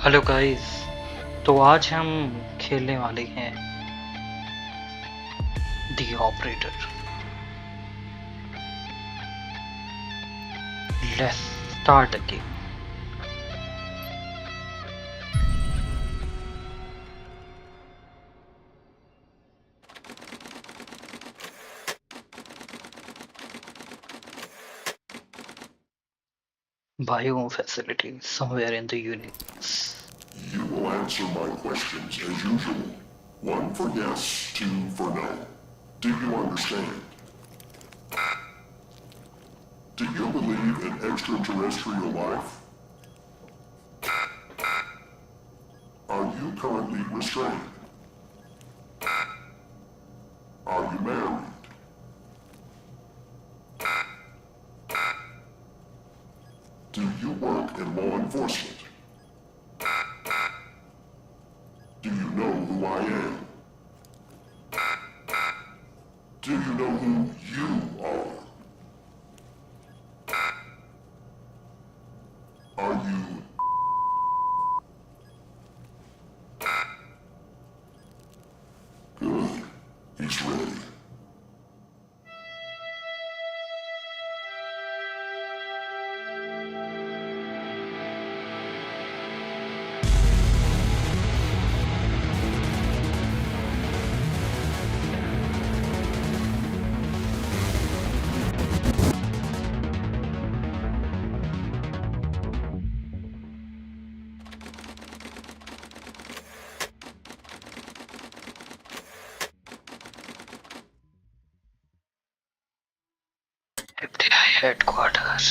Hello guys. तो आज हम खेलने वाले हैं the operator. Let's start the game. Bio facility somewhere in the universe. You will answer my questions as usual. 1 for yes, 2 for no. Do you understand? Do you believe in extraterrestrial life? Are you currently restrained? Are you married? Do you work in law enforcement? Do you know who I am? Do you know who you are? Are you... Good. He's ready. FBI headquarters।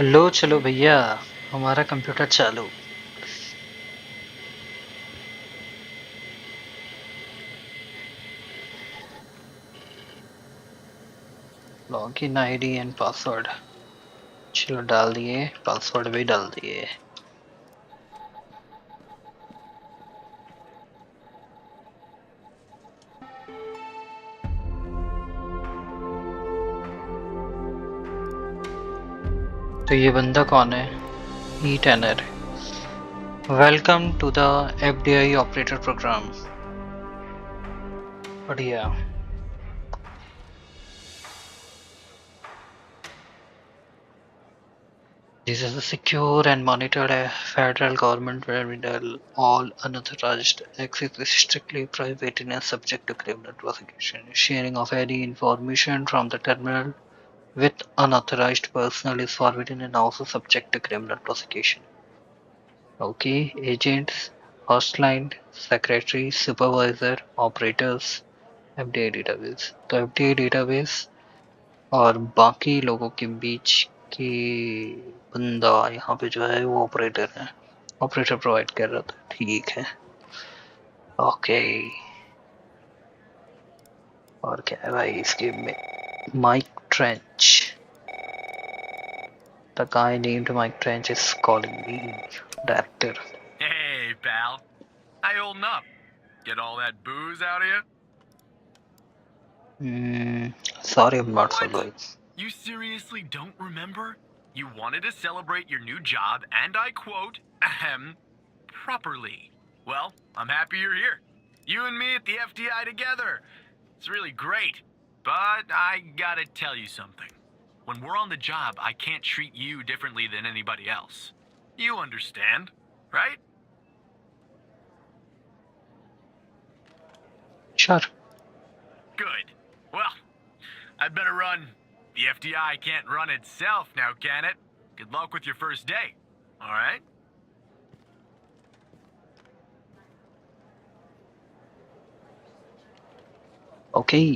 लो चलो भैया, हमारा computer चालू। Login ID and password चलो डाल दिए, password भी डाल दिए। तो ये बंदा कौन है? E tenor. Welcome to the FDI operator programme. बढ़िया। This is a secure and monitored federal government where all unauthorized access is strictly private and is subject to criminal prosecution. Sharing of any information from the terminal with unauthorized personnel is forbidden and also subject to criminal prosecution. Okay, agents, hostline, secretary, supervisor, operators, FDI database. तो FDI database और बाकी लोगों के बीच की बंदा यहाँ पे जो है वो ऑपरेटर है, ऑपरेटर प्रोवाइड कर रहा था। ठीक है, ओके। और क्या है भाई इस गेम में? Mike Trench. The guy named Mike Trench is calling me, director. Hey, pal. How you holding up? Get all that booze out of you? Sorry, I'm not What? following. You seriously don't remember? You wanted to celebrate your new job, and I quote, ahem, properly. Well, I'm happy you're here. You and me at the FDI together. It's really great. But I gotta tell you something. When we're on the job, I can't treat you differently than anybody else. You understand, right? Sure. Good. Well, I'd better run. The FDI can't run itself now, can it? Good luck with your first day. All right? Okay.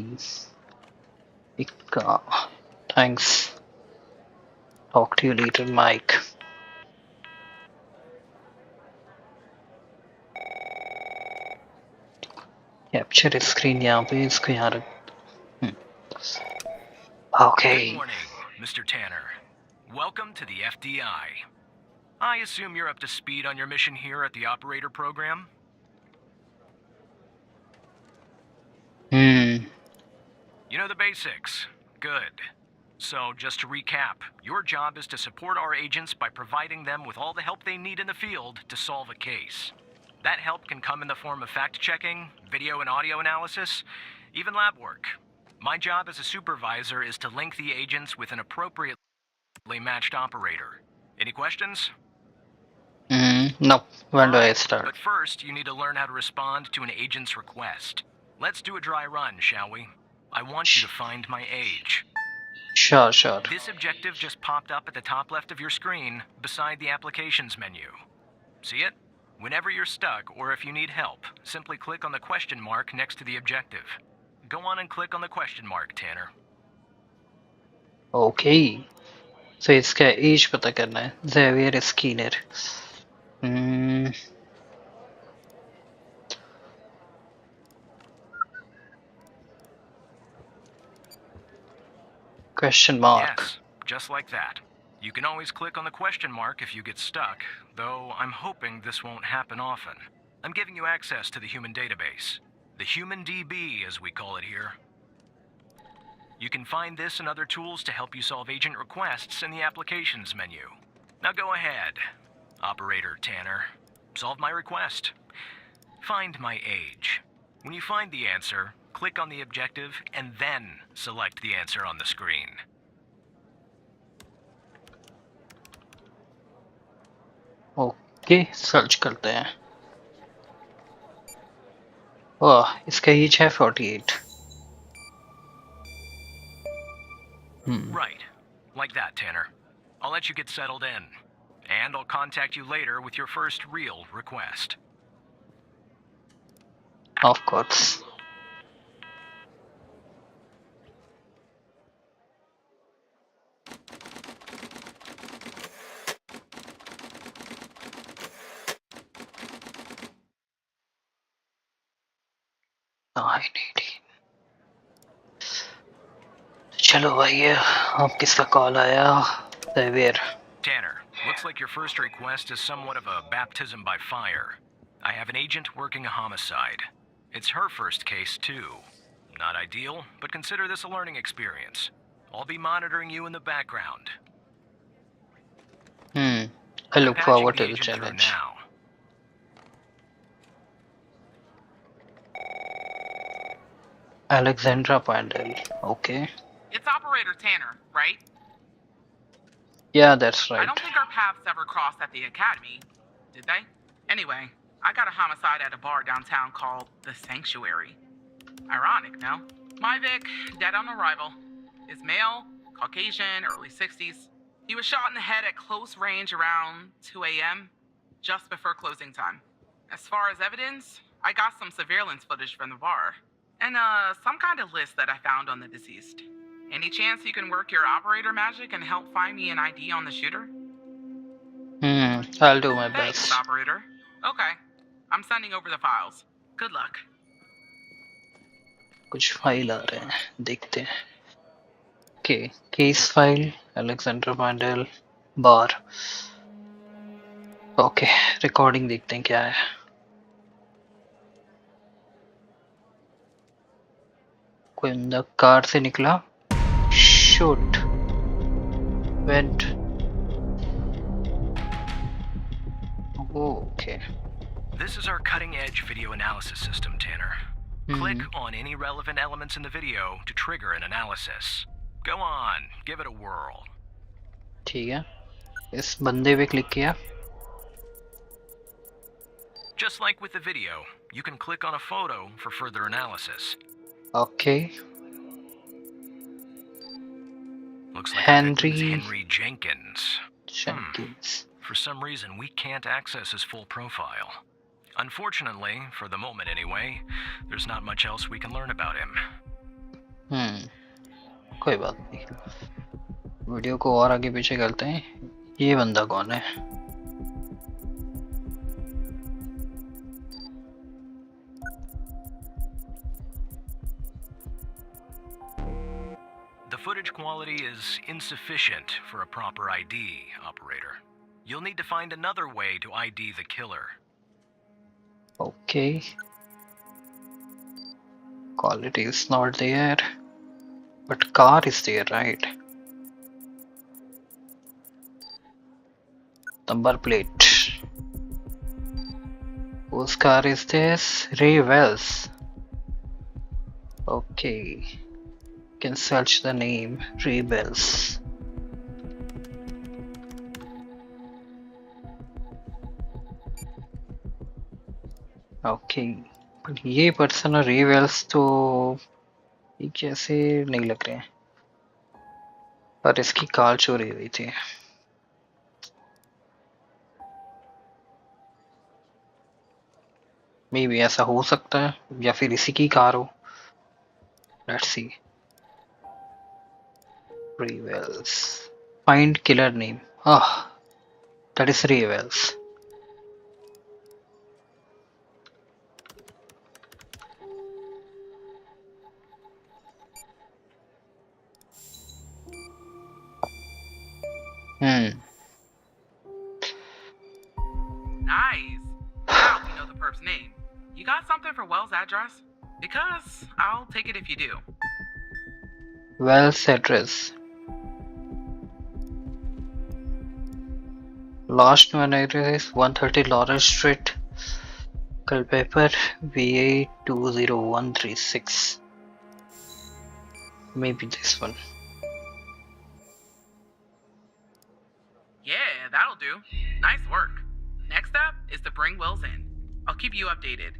Thanks. Talk to you later, Mike. Capture screen यहाँ पे, इसको यहाँ रख। Okay. Good morning, Mr. Tanner. Welcome to the FDI. I assume you're up to speed on your mission here at the operator program? You know the basics. Good. So, just to recap, your job is to support our agents by providing them with all the help they need in the field to solve a case. That help can come in the form of fact-checking, video and audio analysis, even lab work. My job as a supervisor is to link the agents with an appropriately matched operator. Any questions? No. When do I Alright, start? but first you need to learn how to respond to an agent's request. Let's do a dry run, shall we? I want you to find my age. Sure, sure. This objective just popped up at the top left of your screen, beside the applications menu. See it? Whenever you're stuck or if you need help, simply click on the question mark next to the objective. Go on and click on the question mark, Tanner. Okay. So इसका as पता करना है. Xavier Skinner. Hmm. Question mark. Yes, just like that. You can always click on the question mark if you get stuck, though I'm hoping this won't happen often. I'm giving you access to the human database. The Human DB, as we call it here. You can find this and other tools to help you solve agent requests in the applications menu. Now go ahead, Operator Tanner. Solve my request. Find my age. When you find the answer, click on the objective and then select the answer on the screen. Okay, search करते हैं. ओह, इसका as है 48. Right. Like that, Tanner. I'll let you get settled in. And I'll contact you later with your first real request. Of course. चलो भाई, अब किसका call आया? Xavier. Tanner, looks like your first request is somewhat of a baptism by fire. I have an agent working a homicide. It's her first case, too. Not ideal, but consider this a learning experience. I'll be monitoring you in the background. I look patching forward the to the agent through challenge. now. Alexandra Pandel. Okay. It's Operator Tanner, right? Yeah, that's right. I don't think our paths ever crossed at the academy, did they? Anyway, I got a homicide at a bar downtown called The Sanctuary. Ironic, no? My Vic, dead on arrival. Is male, Caucasian, early 60s. He was shot in the head at close range around 2 a.m., just before closing time. As far as evidence, I got some surveillance footage from the bar. And some kind of list that I found on the deceased. Any chance you can work your operator magic and help find me an ID on the shooter? I'll do my Thanks, best. operator. Okay. I'm sending over the files. Good luck. कुछ file आ रहे हैं, देखते हैं. Okay, case file, Alexandra Pandel, bar. Okay, recording देखते हैं क्या है. कोई बंदा कार से निकला. Shoot. Went. Oh, okay. This is our cutting-edge video analysis system, Tanner. Click on any relevant elements in the video to trigger an analysis. Go on, give it a whirl. ठीक है. इस बंदे पे click किया. Just like with the video, you can click on a photo for further analysis. Okay. Looks like Henry Jenkins. Jenkins. For some reason, we can't access his full profile. Unfortunately, for the moment anyway, there's not much else we can learn about him. कोई बात नहीं. Video को और आगे पीछे करते हैं. ये बंदा कौन है? The footage quality is insufficient for a proper ID, operator. You'll need to find another way to ID the killer. Okay. Quality is not there, but car is there, right? Number plate. Whose car is this? Ray Wells. Okay. Can search the name Ray Wells. Okay. But ये person और रे Wales तो ये कैसे नहीं लग रहे हैं और इसकी कार चोरी हुई थी मे बी ऐसा हो सकता है या फिर इसी की कार हो let's see Ray Wells find killer name that is Ray Wells Nice. Now we know the perp's name. You got something for Wells' address? Because I'll take it if you do. Wells address last known address is 130 Lawrence Street Culpeper VA 20136 maybe this one Yeah, that'll do. Nice work. Next step is to bring Wells in. I'll keep you updated.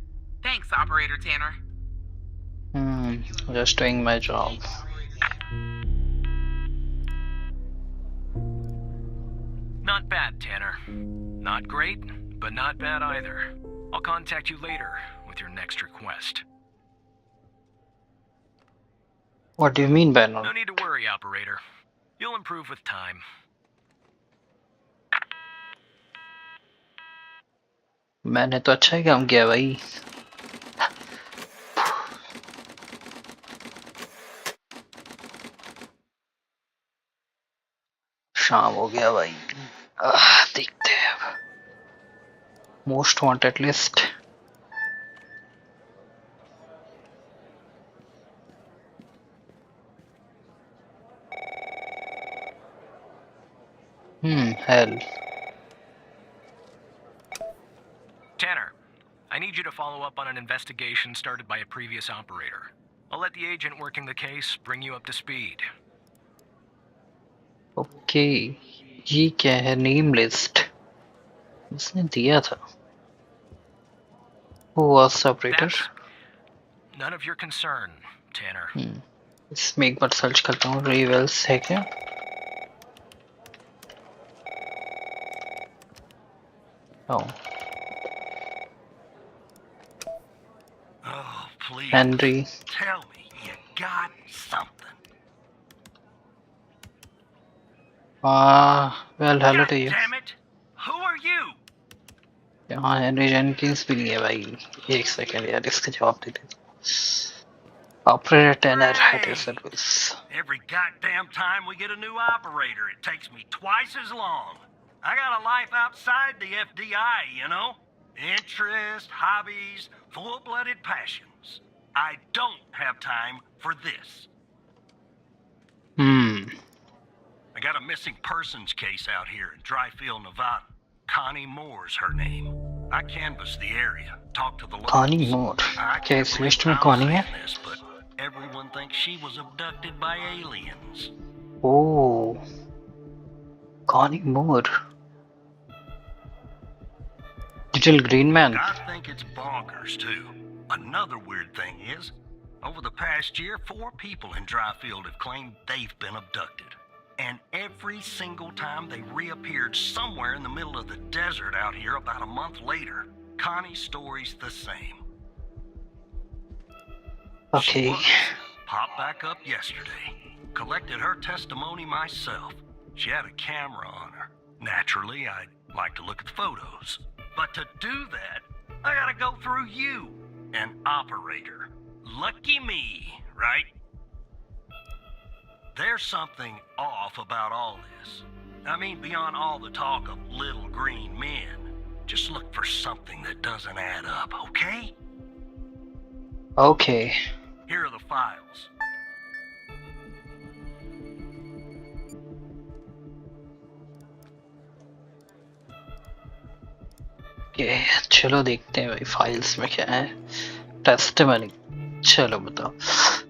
Thanks, Operator Tanner. Just doing my job. Not bad, Tanner. Not great, but not bad either. I'll contact you later with your next request. What do you mean by No not? need to worry, Operator. You'll improve with time. मैंने तो अच्छा ही काम किया भाई शाम हो गया भाई देखते हैं अब most wanted list hell Tanner, I need you to follow up on an investigation started by a previous operator. I'll let the agent working the case bring you up to speed. Okay ये क्या है name list उसने दिया था Who was the operator? That's none of your concern, Tanner. इसमें एक बार search करता हूँ रे वेल्स है क्या Oh, Oh, please. Henry. Tell me you got something. Well, hello God to you. damn it! Who are you? यहाँ Henry Jenkins भी नहीं है भाई एक सेकंड यार इसका जवाब दे दे operator tenor at your service Every goddamn time we get a new operator, it takes me twice as long. I got a life outside the FDI, you know? Interests, hobbies, full-blooded passions. I don't have time for this. I got a missing persons case out here in Dryfield, Nevada. Connie Moore's her name. I canvassed the area, talked to the locals. Connie Moore. I क्या can't इस believe list में I'm कौन है saying this, but everyone thinks she was abducted by aliens. Oh, Connie Moore. Little Green Man. I think it's bonkers, too. Another weird thing is, over the past year, 4 people in Dryfield have claimed they've been abducted. And every single time they reappeared somewhere in the middle of the desert out here about a month later, Connie's story's the same. Okay. She was. Popped back up yesterday. Collected her testimony myself. She had a camera on her. Naturally, I'd like to look at the photos. But to do that, I gotta go through you, an operator. Lucky me, right? There's something off about all this. I mean, beyond all the talk of little green men. Just look for something that doesn't add up, okay? Okay. Here are the files. ये चलो देखते हैं भाई files में क्या है. Testimony. चलो बताओ.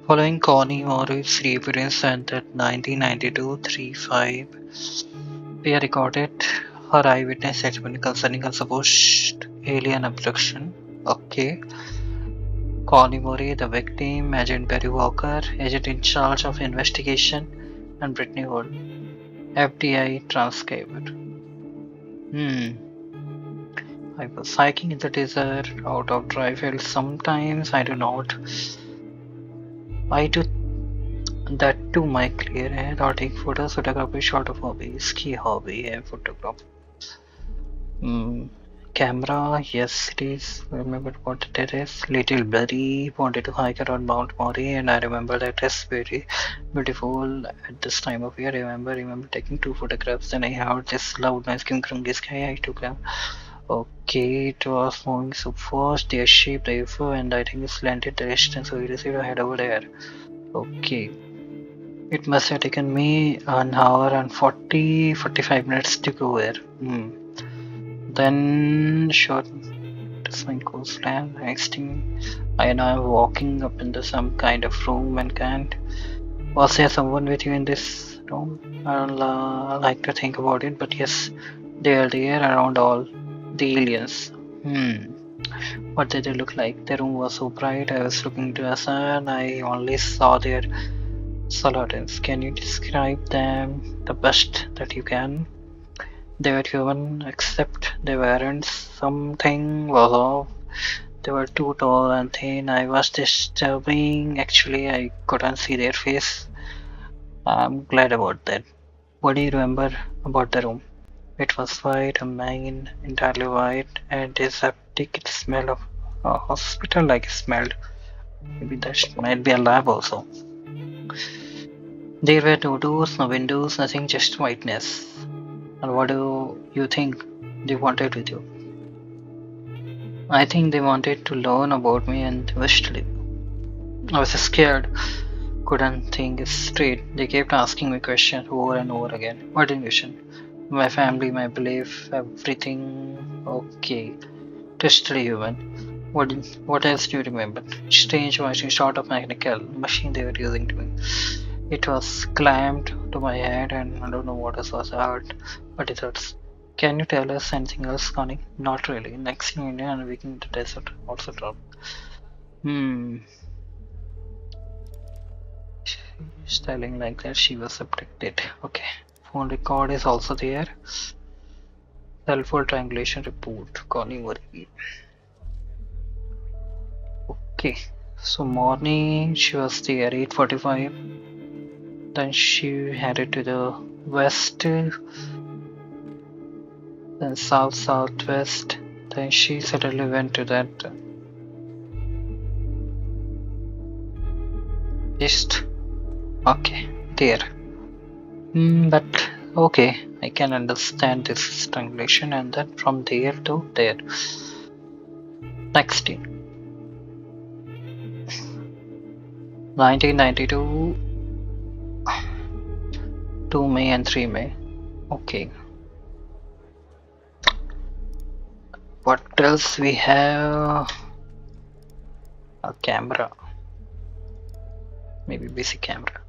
Following Connie Morris' reappearance at the 1992 3-5, we recorded her eyewitness testimony concerning a supposed alien abduction. Okay. Connie Murray, the victim, Agent Barry Walker, agent in charge of investigation, and Brittany Wood, FBI transcriber. I was hiking in the desert out of dry field. Sometimes I do not. I do that too, my clear है. और take photos, photography, short of hobby. इसकी hobby है photography. Camera, yes, it is. I remember what it is. Little blurry. Wanted to hike around Mount Mori, and I remember that it's very beautiful at this time of year. Remember taking 2 photographs. Then I heard this loud noise coming from the sky. I took them. Okay, it was moving so fast. The shape, the UFO, and I think it's landed the distance, so we received a head over there. Okay. It must have taken me an hour and 45 minutes to go there. Then short my coastline. Next thing I know, I'm walking up into some kind of room and can't. Was there someone with you in this room? I don't like to think about it, but yes, they are there around all the aliens. What did they look like? The room was so bright. I was looking to the sun. I only saw their skeletons. Can you describe them the best that you can? They were human, except they weren't. Something was off. They were too tall and thin. I was disturbing. Actually, I couldn't see their face. I'm glad about that. What do you remember about the room? It was white, a main, entirely white, and aseptic. It smelled of a hospital like it smelled. Maybe that might be a lab also. There were no doors, no windows, nothing, just whiteness. And what do you think they wanted with you? I think they wanted to learn about me and wished to leave. I was scared, couldn't think straight. They kept asking me questions over and over again. What question? My family, my belief, everything. Okay. Twisted human. What else do you remember? Strange machine, sort of mechanical machine they were using to me. It was clamped to my head and I don't know what else was hurt, but it hurts. Can you tell us anything else, Connie? Not really. Next in India and we can the desert also drop. She's telling like that she was abducted. Okay. Phone record is also there. Cell phone triangulation report. Connie Murray. Okay. So morning she was there 8:45. Then she headed to the west, then southwest. Then she suddenly went to that east. Okay, there. But okay, I can understand this strangulation, and then from there to there. Next day, 1992, 2 May and 3 May. Okay. What else we have? A camera. Maybe basic camera.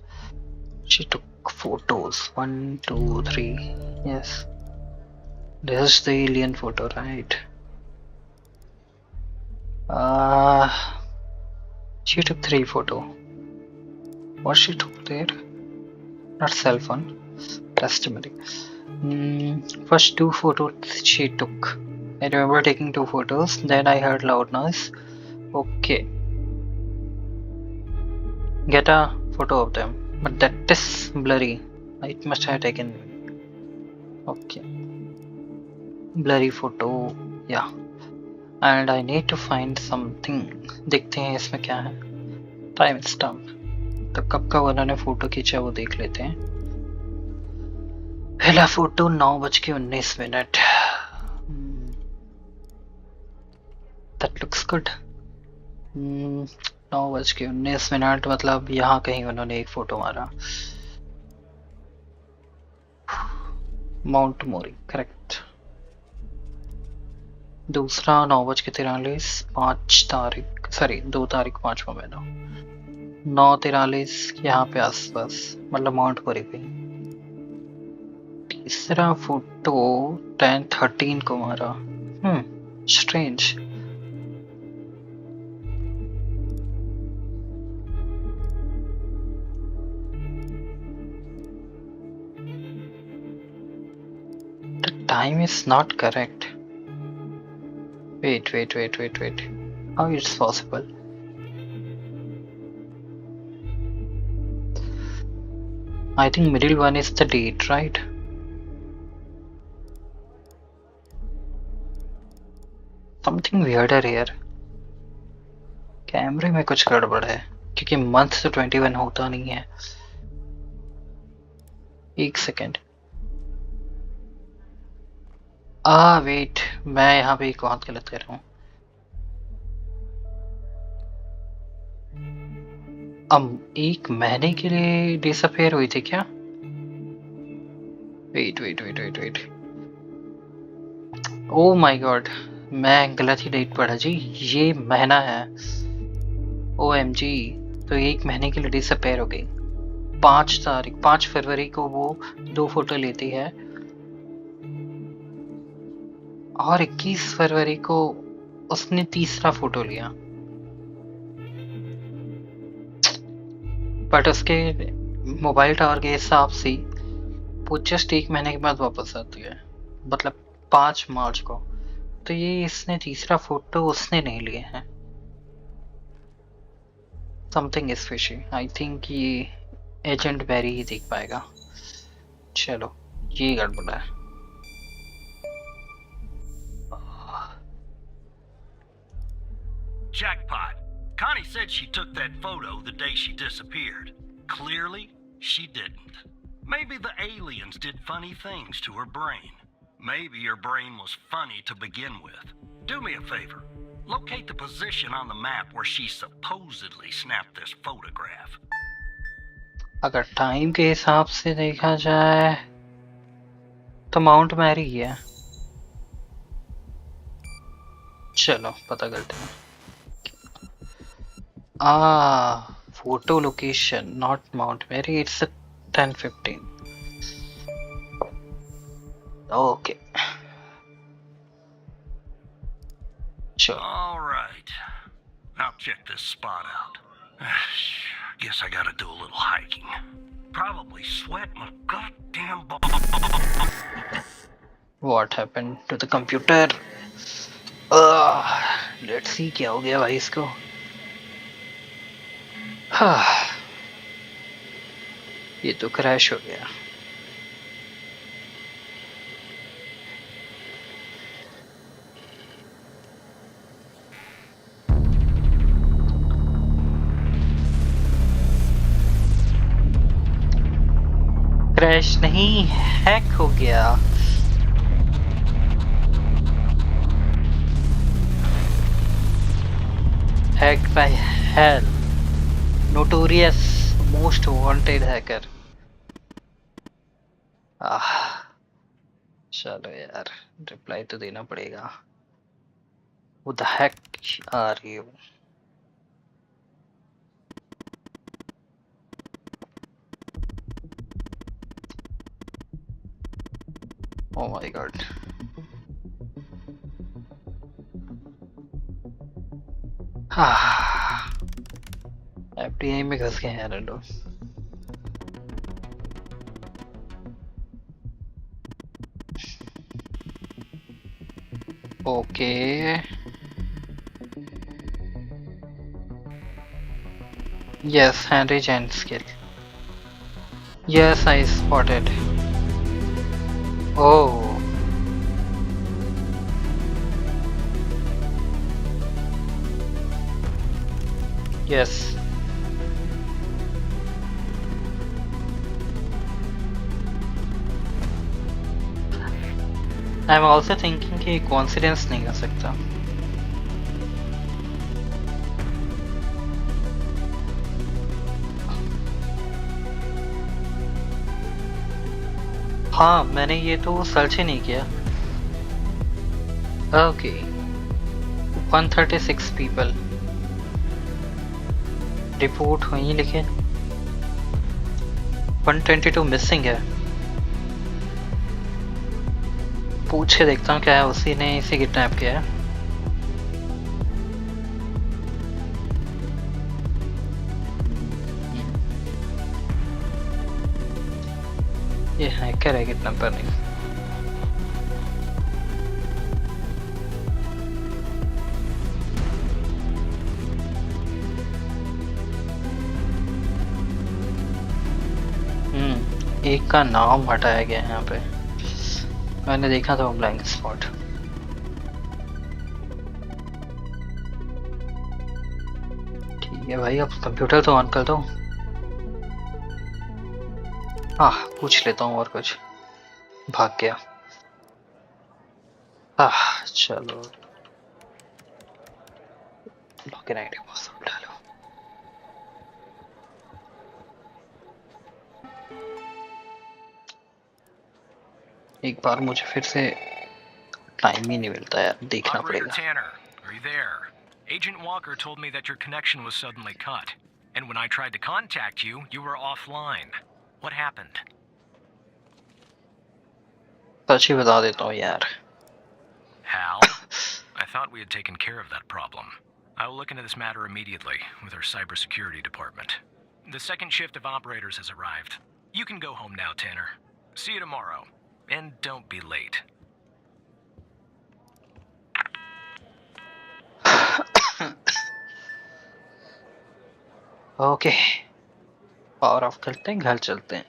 She took photos. 1, 2, 3. Yes. This is the alien photo, right? She took 3 photos. What she took there? Not cell phone. Testimony. First 2 photos she took. I remember taking 2 photos. Then I heard loud noise. Okay. Get a photo of them. But that is blurry. It must have taken. Okay. Blurry photo. Yeah. And I need to find something. देखते हैं इसमें क्या है. Time stamp. तो कब का उन्होंने photo खींचा वो देख लेते हैं. पहला फोटो 9:19. That looks good. 9:19 मतलब यहाँ कहीं उन्होंने एक फोटो मारा. Mount Mori, correct. दूसरा 9:43 5 तारीख, सॉरी 2 तारीख 5वां महीना, 9:43 यहाँ पे आसपास, मतलब माउंट पे। तीसरा फोटो 10:13 को मारा। Strange. The time is not correct. Wait. How it's possible? I think middle one is the date, right? Something weirder here. कैमरे में कुछ गड़बड़ है, क्योंकि मंथ तो 21 होता नहीं है। एक सेकेंड। वेट, मैं यहाँ पे एक बात गलत कर रहा हूँ। अब 1 महीने के लिए डिसअपेयर हुई थी क्या? वेट। ओ माय गॉड, मैं गलत ही डेट पढ़ा जी। ये महीना है। OMG, तो 1 महीने के लिए डिसअपेयर हो गई। 5 फरवरी को वो 2 फोटो लेती है और 21 फरवरी को उसने तीसरा फोटो लिया, बट उसके मोबाइल टावर के हिसाब से वो जस्ट 1 महीने के बाद वापस आती है, मतलब 5 मार्च को। तो ये इसने तीसरा फोटो उसने नहीं लिए हैं। Something is fishy. I think ये एजेंट बैरी ही देख पाएगा। चलो, ये गड़बड़ है। Jackpot. Connie said she took that photo the day she disappeared. Clearly, she didn't. Maybe the aliens did funny things to her brain. Maybe her brain was funny to begin with. Do me a favor. Locate the position on the map where she supposedly snapped this photograph. अगर time के हिसाब से देखा जाए तो mount Mary है। चलो पता करते हैं। Photo location, not Mount Mary. It's at 10:15. Okay. Sure. All right. I'll check this spot out. Guess I gotta do a little hiking. Probably sweat my goddamn balls. What happened to the computer? Let's see क्या हो गया भाई इसको। ये तो crash हो गया। Crash नहीं, हैक हो गया। Hack by hell, notorious most wanted hacker. चलो यार, रिप्लाई तो देना पड़ेगा। Who the heck are you? Oh my god. FTI में घुस गए हैं लोग। Okay. Yes, Henry Giant skill. Yes, I spotted. Oh. Yes. I'm also thinking कि coincidence नहीं हो सकता। हाँ, मैंने ये तो सर्च ही नहीं किया। ओके। 136 पीपल रिपोर्ट हुई, लेकिन 122 मिसिंग है। पूछ के देखता हूँ क्या है, उसी ने इसे किडनैप किया है। ये हैकर है, किडनैपर नहीं। एक का नाम हटाया गया है यहाँ पे, मैंने देखा था वो ब्लैंक स्पॉट। ठीक है भाई, अब कंप्यूटर तो ऑन कर दो। पूछ लेता हूँ और कुछ। भाग गया। चलो लॉगिन आईडी पासवर्ड डालो। एक बार मुझे फिर से टाइम ही नहीं मिलता यार, देखना Operator पड़ेगा। Tanner, are you there? Agent Walker told me that your connection was suddenly cut. And when I tried to contact you, you were offline. What happened? सच ही बता देता हूँ यार। Hal? I thought we had taken care of that problem. I will look into this matter immediately with our cybersecurity department. The second shift of operators has arrived. You can go home now, Tanner. See you tomorrow. And don't be late. Okay, power of करते हैं, घर चलते हैं।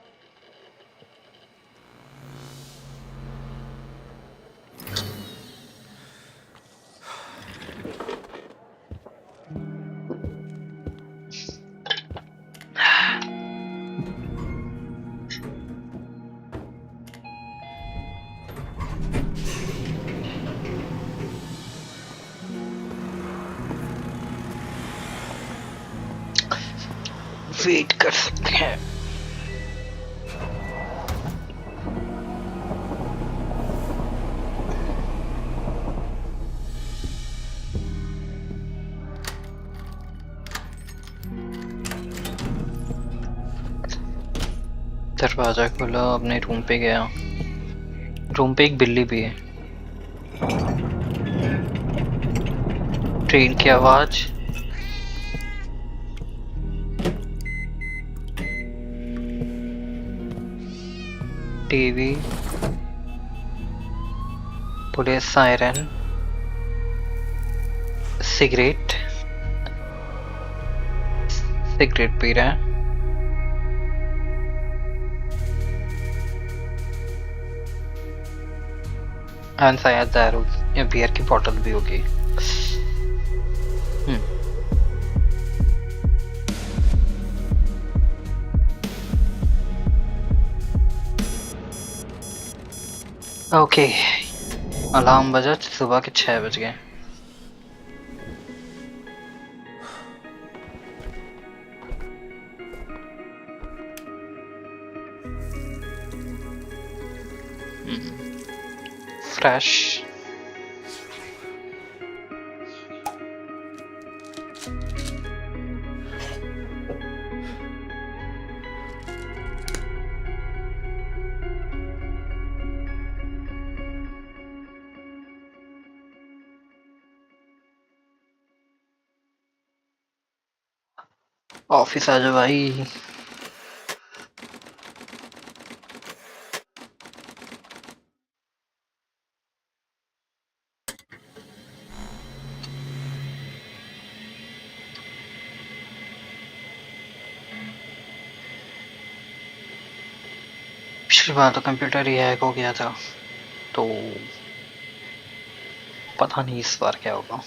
Wait कर सकते हैं। दरवाजा खोला, अपने रूम पे गया। रूम पे एक बिल्ली भी है। ट्रेन की आवाज, TV, police siren, cigarette P रहा है। शायद दारू या बियर की बोतल भी होगी। ओके, अलार्म बजा, सुबह के 6 बज गए। फ्रेश। ऑफिस आ जाओ भाई। पिछली बार तो कंप्यूटर ही हैक हो गया था, तो पता नहीं इस बार क्या होगा।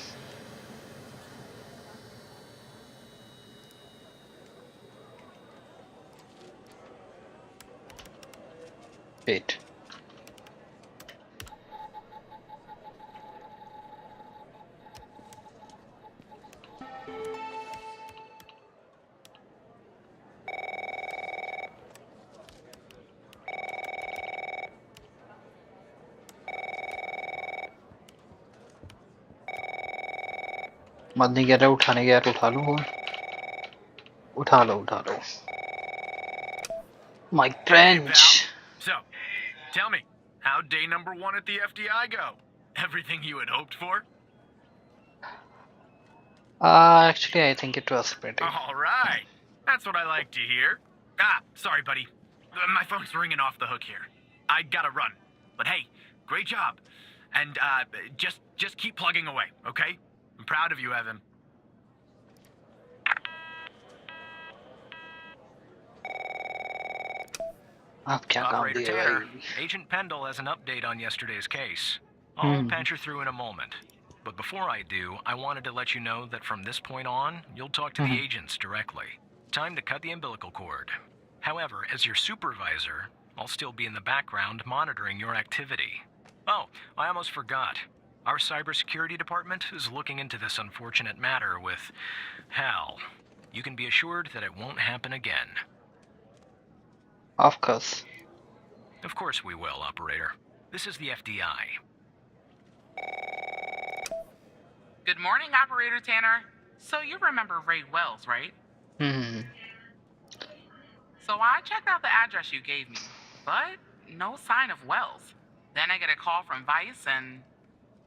वेट, मत नहीं कह रहा उठाने गया, उठा लो फोन, उठा लो उठा लो। Mike Hey, Trench. pal. So, tell me, how'd day number 1 at the FDI go? Everything you had hoped for? Actually, I think it was pretty. All right. That's what I like to hear. Ah, sorry, buddy. My phone's ringing off the hook here. I gotta run. But hey, great job. And just keep plugging away, okay? I'm proud of you, Evan. आप क्या काम Operator दिए Tanner, भाई? Agent Pendle has an update on yesterday's case. I'll Hmm. patch her through in a moment. But before I do, I wanted to let you know that from this point on, you'll talk to the agents directly. Time to cut the umbilical cord. However, as your supervisor, I'll still be in the background monitoring your activity. Oh, I almost forgot. Our cybersecurity department is looking into this unfortunate matter with Hal. You can be assured that it won't happen again. Of course. Of course we will, Operator. This is the FDI. Good morning, Operator Tanner. So you remember Ray Wells, right? Hmm. So I checked out the address you gave me, but no sign of Wells. Then I get a call from Vice, and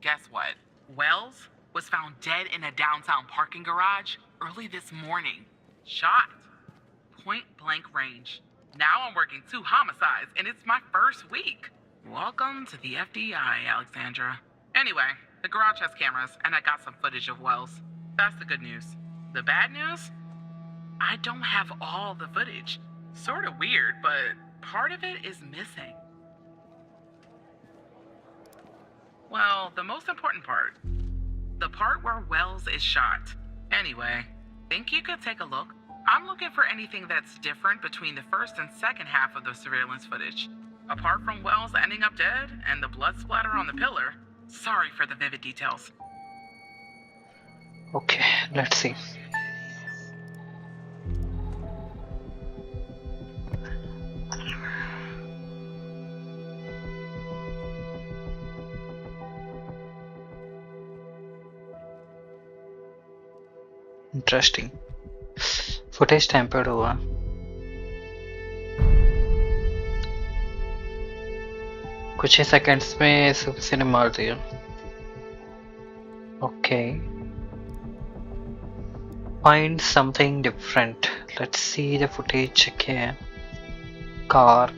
guess what? Wells was found dead in a downtown parking garage early this morning. Shot. Point blank range. Now I'm working 2 homicides, and it's my first week. Welcome to the FDI, Alexandra. Anyway, the garage has cameras, and I got some footage of Wells. That's the good news. The bad news? I don't have all the footage. Sort of weird, but part of it is missing. Well, the most important part. The part where Wells is shot. Anyway, think you could take a look? I'm looking for anything that's different between the first and second half of the surveillance footage. Apart from Wells ending up dead and the blood splatter on the pillar, sorry for the vivid details. Okay, let's see. Interesting. Footage tampered हुआ. कुछ ही seconds में किसी ने मार दिया. Okay. Find something different. Let's see the footage again. Car.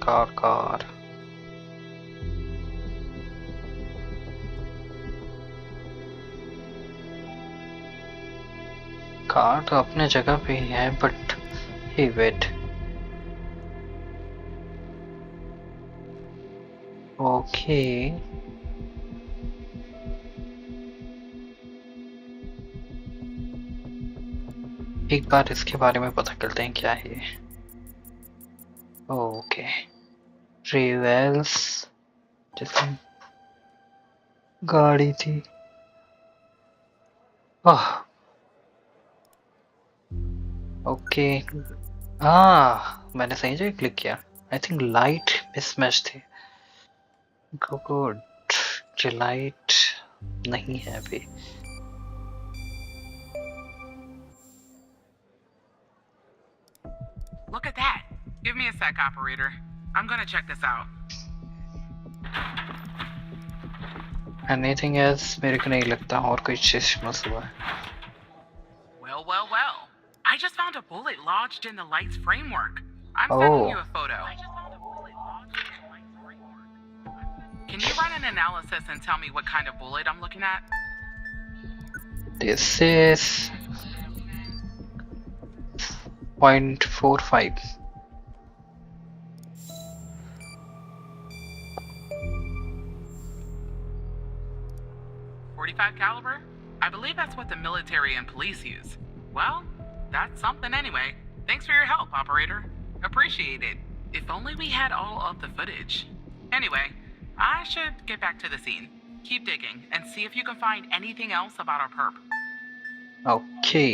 Car तो अपने जगह पे ही है, but hey wait. Okay. एक बार इसके बारे में पता करते हैं क्या है. ओके. रिवेल्स जिसकी गाड़ी थी. ओके. मैंने सही जगह क्लिक किया. आई थिंक लाइट मिसमैच थी. गुड. लाइट नहीं है अभी. Look at that. Give me a sec, operator. I'm gonna check this out. Anything else? मेरे को नहीं लगता और कोई चीज मिस हुआ है. Well. I just found a bullet lodged in the light's framework. I'm sending you a photo. Can you run an analysis and tell me what kind of bullet I'm looking at? This is 0.45. .45 caliber? I believe that's what the military and police use. Well, that's something anyway. Thanks for your help, operator. Appreciate it. If only we had all of the footage. Anyway, I should get back to the scene. Keep digging and see if you can find anything else about our perp. Okay.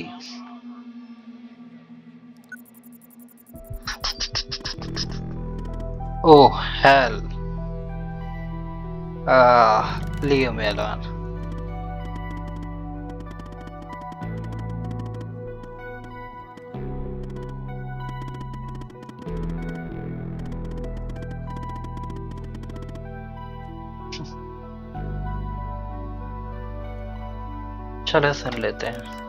Oh hell. Leave me alone. चलो सुन लेते हैं।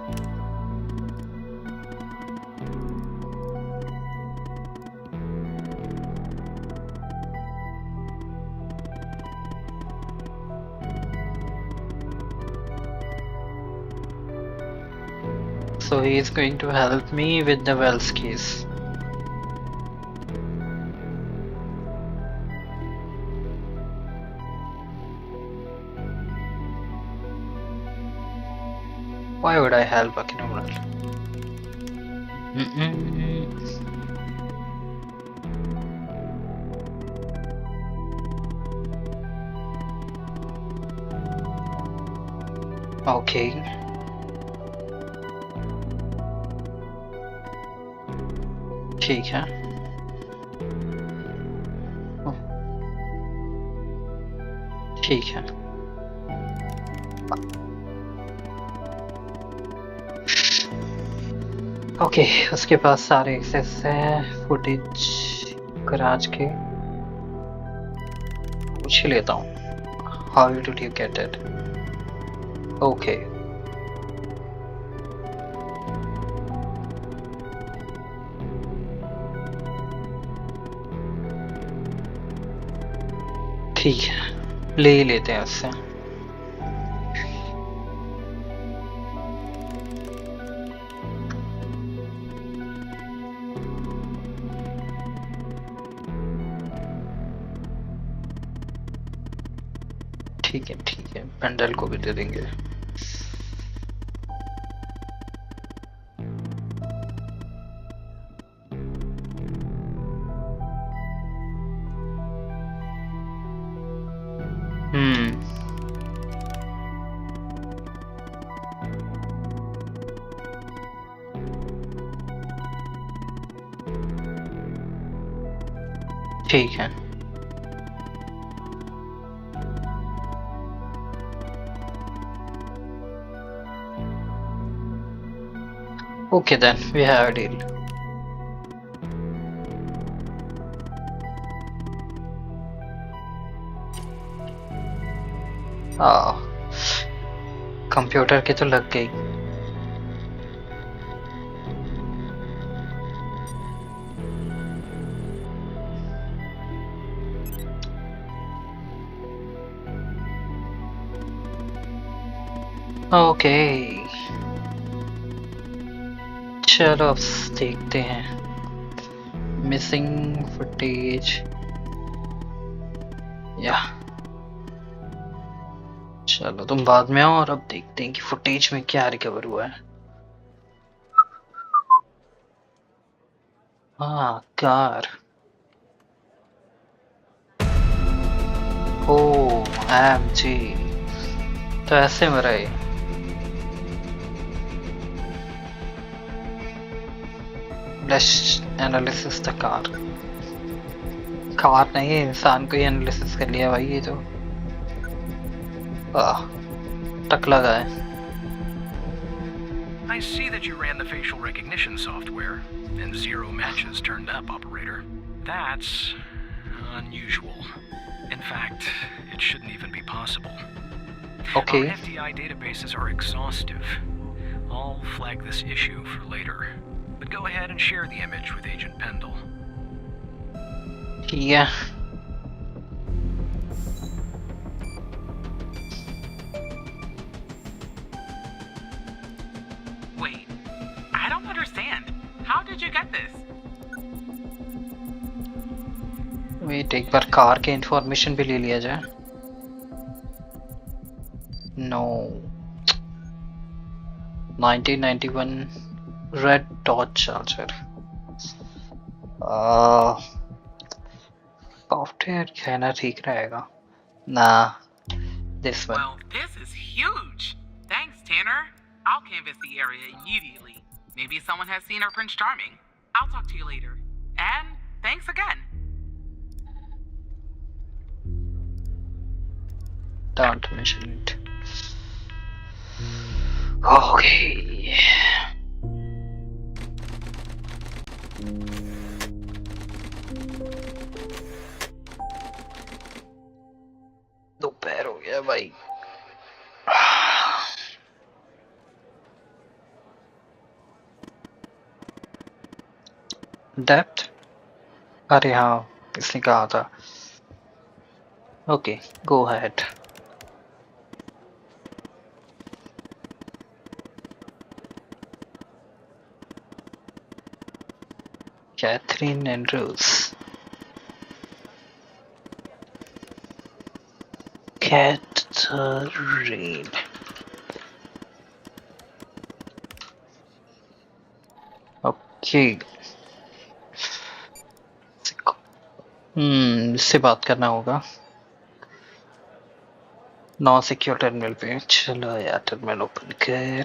So he is going to help me with the Wells case. Why would I help a criminal? Okay. ठीक है। ठीक है। Okay, उसके पास सारे access है फुटेज गराज के। पूछ ही लेता हूँ। How did you get it? Okay. ठीक है, ले ही लेते हैं उससे। ठीक है, पेंडल को भी दे देंगे। ठीक है। Okay then, we have a deal. Computer की तो लग गई। ओके, चलो अब देखते हैं मिसिंग फुटेज। या चलो तुम बाद में आओ और अब देखते हैं कि फुटेज में क्या रिकवर हुआ है। हाँ, कार। ओ एमजी, तो ऐसे मरा है। Let's analysis the car. Car नहीं, इंसान को ही एनालिसिस कर लिया भाई ये तो। टक लगा है। I see that you ran the facial recognition software, and 0 matches turned up, operator. That's unusual. In fact, it shouldn't even be possible. Okay. Our FDI databases are exhaustive. I'll flag this issue for later. But go ahead and share the image with Agent Pendle. Yeah. Wait, I don't understand. How did you get this? Wait, एक बार car के information भी ले लिया जाए। No, 1991 red Dodge Charger. Software कहना ठीक रहेगा ना। This one. Well, this is huge. Thanks, Tanner. I'll canvass the area immediately. Maybe someone has seen our Prince Charming. I'll talk to you later. And thanks again. Don't mention it. Okay. दोपहर हो गया भाई। Depth, अरे हाँ इसने कहा था। Okay go ahead. Catherine Andrews, Catherine, okay इससे बात करना होगा। नॉन सिक्योर टर्मिनल पे, चलो यार टर्मिनल ओपन कर,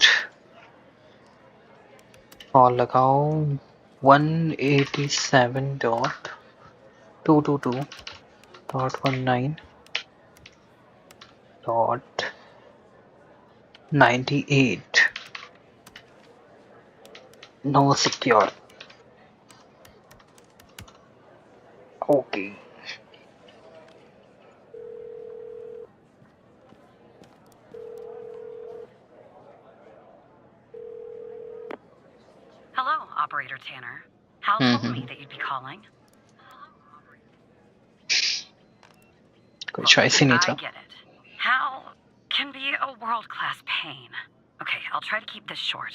कॉल लगाओ 187.222.19.98 no secure. Okay Hello, Operator Tanner. Hal told me that you'd be calling. कोई Look, चॉइस ही नहीं I था। get it. Hal can be a world-class pain. Okay, I'll try to keep this short.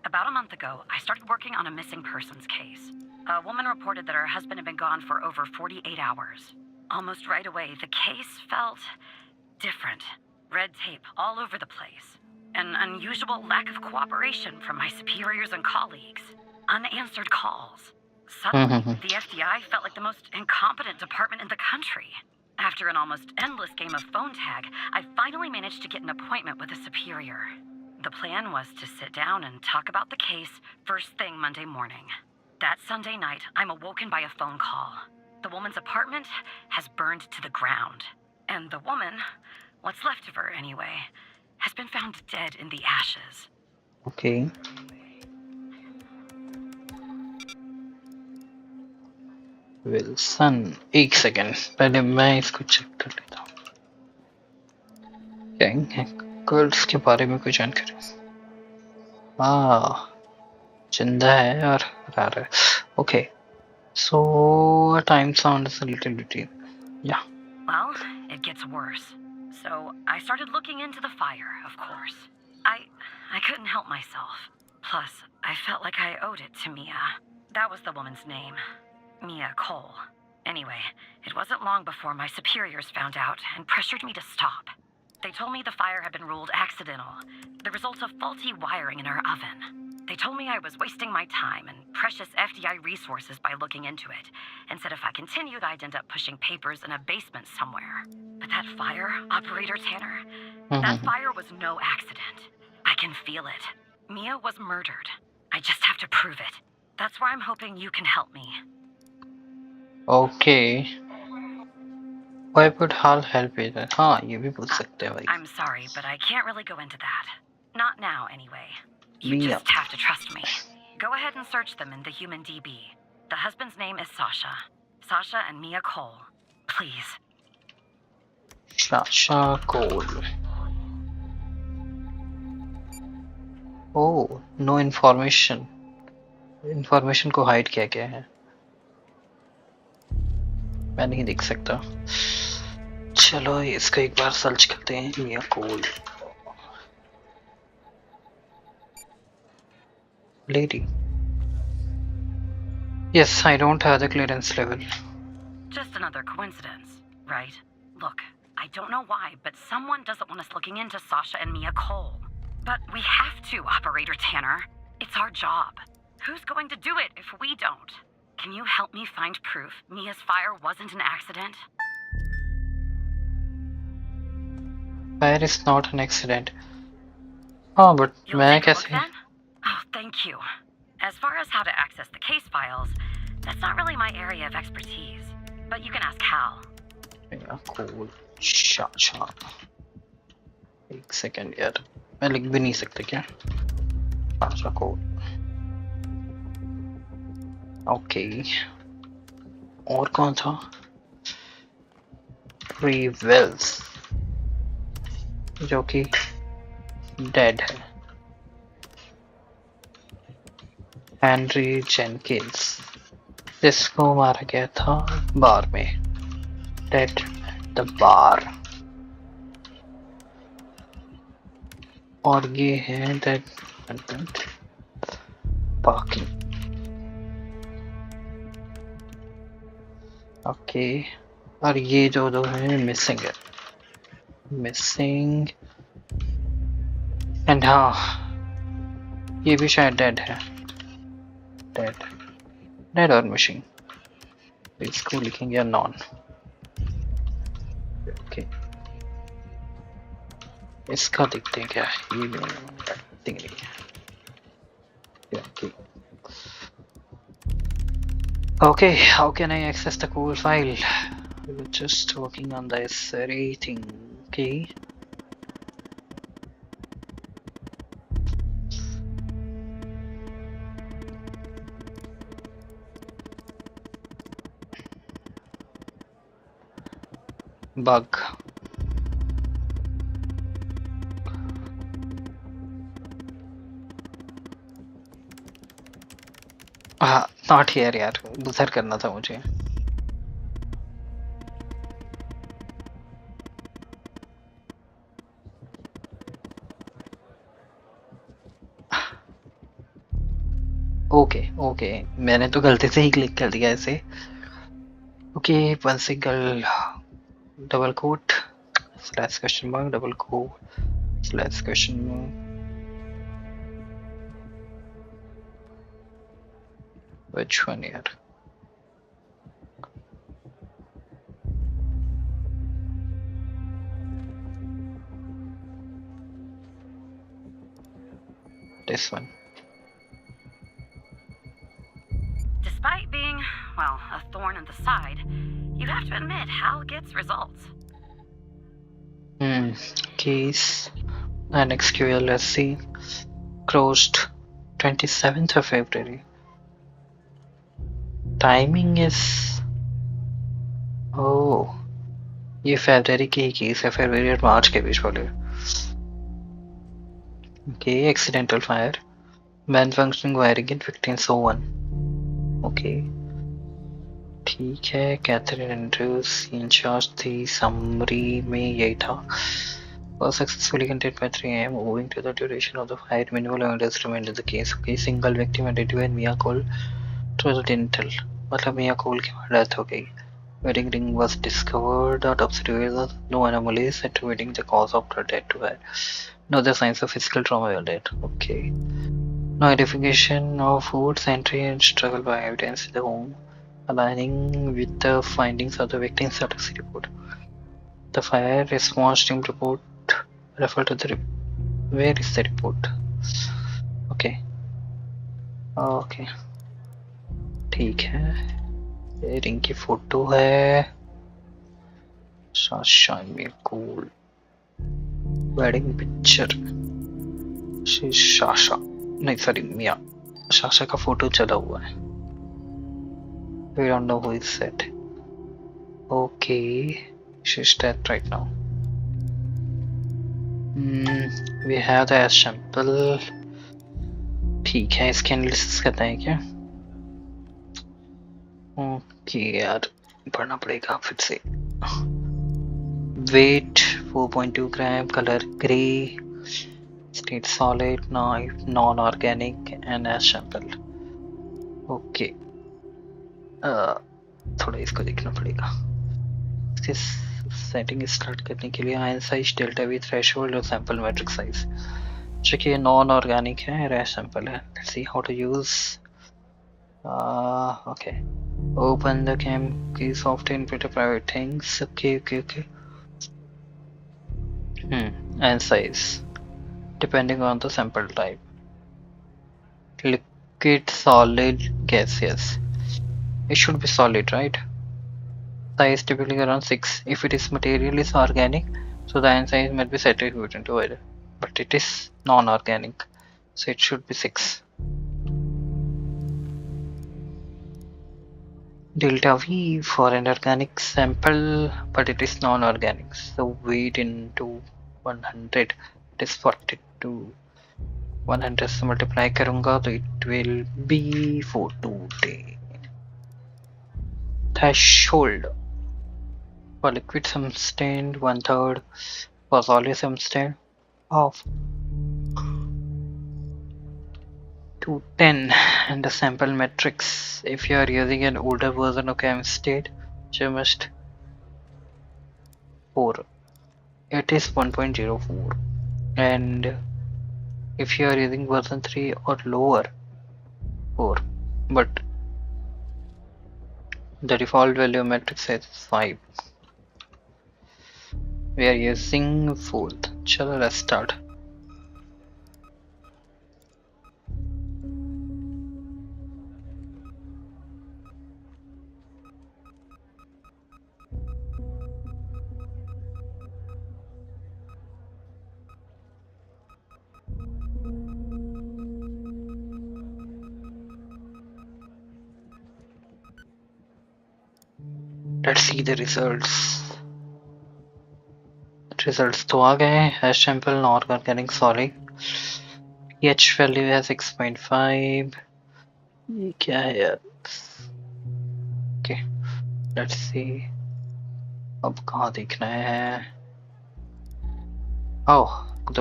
About a month ago, I started working on a missing persons case. A woman reported that her husband had been gone for over 48 hours. Almost right away, the case felt different. Red tape all over the place. An unusual lack of cooperation from my superiors and colleagues. Unanswered calls. Suddenly, the FBI felt like the most incompetent department in the country. After an almost endless game of phone tag, I finally managed to get an appointment with a superior. The plan was to sit down and talk about the case first thing Monday morning. That Sunday night, I'm awoken by a phone call. The woman's apartment has burned to the ground. And the woman, what's left of her anyway, has been found dead in the ashes. Okay Wilson, एक second पहले मैं इसको check कर लेता हूँ। Gang hackers के बारे में कोई जानकारी? जिंदा है और बता रहा है। Okay so time sound is a little bit या। Well, it gets worse. So I started looking into the fire, of course. I couldn't help myself. Plus, I felt like I owed it to Mia. That was the woman's name. Mia Cole. Anyway, it wasn't long before my superiors found out and pressured me to stop. They told me the fire had been ruled accidental, the result of faulty wiring in our oven. They told me I was wasting my time and precious FDI resources by looking into it, and said if I continued, I'd end up pushing papers in a basement somewhere. But that fire, Operator Tanner, that fire was no accident. I can feel it. Mia was murdered. I just have to prove it. That's why I'm hoping you can help me. Okay why would Hal help you then? हाँ ये भी पूछ सकते हैं भाई। I'm sorry, but I can't really go into that. Not now, anyway. You Mia. just have to trust me. Go ahead and search them in the human DB. The husband's name is Sasha. Sasha and Mia Cole. Please. Sasha Cole. Oh, no information. Information को hide किया गया है, मैं नहीं देख सकता। चलो इसको एक बार सर्च करते हैं। मिया कोल lady. Yes, I don't have the clearance level. Just another coincidence, right? Look, I don't know why, but someone doesn't want us looking into Sasha and Mia Cole. But we have to, Operator Tanner. It's our job. Who's going to do it if we don't? Can you help me find proof Mia's fire wasn't an accident? Fire is not an accident. हाँ but You'll मैं take a look कैसे? then? Oh, thank you. As far as how to access the case files, that's not really my area of expertise. But you can ask Hal. Mia Cole Sasha. एक second यार, मैं लिख भी नहीं सकता क्या? Sasha कोल। Okay और कौन था? फ्री वेल्स जो कि डेड है। हेनरी जेनकिंस जिसको मारा गया था बार में, डेड द बार। और ये है डेड कंटेंट पार्किंग। ओके, और ये जो दो है मिसिंग है, मिसिंग। एंड हाँ, ये भी शायद डेड है, डेड डेड और मिसिंग। इसको लिखेंगे नॉन। ओके, इसका देखते हैं क्या है, ये दिख रही है। Okay, how can I access the core file? We were just working on this very thing. Okay. Bug. Not here यार, उधर करना था मुझे। ओके, मैंने तो गलती से ही क्लिक कर दिया इसे। Okay, one single double quote slash question mark double quote slash question mark. Which one here? This one. Despite being, well, a thorn in the side, you have to admit Hal gets results. Case and SQL, let's see. Closed 27th of February. Timing is, oh, ये फरवरी की ही case है, फरवरी और मार्च के बीच वाले। Okay, accidental fire, malfunctioning wiring in 1501। Okay, ठीक है। Catherine Andrews incharge थी, समरी में यही था। Was successfully contained by 3 AM, owing to the duration of the fire. Minimal evidence remained in the case. Okay, single victim identified Mia Cole through the dental. मतलब मिया कोल की death हो गई। Wedding ring was discovered at observers. No anomalies attributing the cause of the death to her. No other signs of physical trauma or death. Okay. No identification of food, entry and struggle by evidence in the home, aligning with the findings of the victim's autopsy report. The fire response team report refer to the where is the report? Okay. ठीक है, ring की photo है, sunshine में cool wedding picture, Sasha नहीं sorry मिया, Sasha का photo चला हुआ है। We don't know who is that. Okay, she's dead right now. We have the sample. ठीक है, इसके एनालिसिस करते हैं क्या? ओके यार, पढ़ना पड़ेगा फिर से। Weight 4.2 gram, colour grey, state solid, non organic and edge sample. Okay, थोड़ा इसको देखना पड़ेगा। इसके सेटिंग स्टार्ट करने के लिए ion size, delta V threshold और सैंपल मैट्रिक्स साइज। चलिए, नॉन ऑर्गेनिक है, रेयर सैंपल है। Let's see how to use. Okay, open the cam key software input private things. Okay. And size depending on the sample type. Liquid, solid, gaseous. It should be solid, right? Size typically around 6. If it is material is organic, so the ion size might be set to into either, but it is non-organic, so it should be 6. Delta V for an organic sample, but it is non-organic, so weight into 100, it is 42. 100 से multiply करूंगा तो it will be 420. threshold for liquid substance, 1/3 for solid substance of 210, and the sample matrix. If you are using an older version of chemstate, you must 4. It is 1.04, and if you are using version 3 or lower, 4. But the default value matrix is 5. We are using 4th. Chalo, let's start. Let's see the results. Results तो आ गए हैं. Hash sample not organic solid. pH value है 6.5. ये क्या है यार? Okay, let's see. अब कहाँ देखना है? ओह,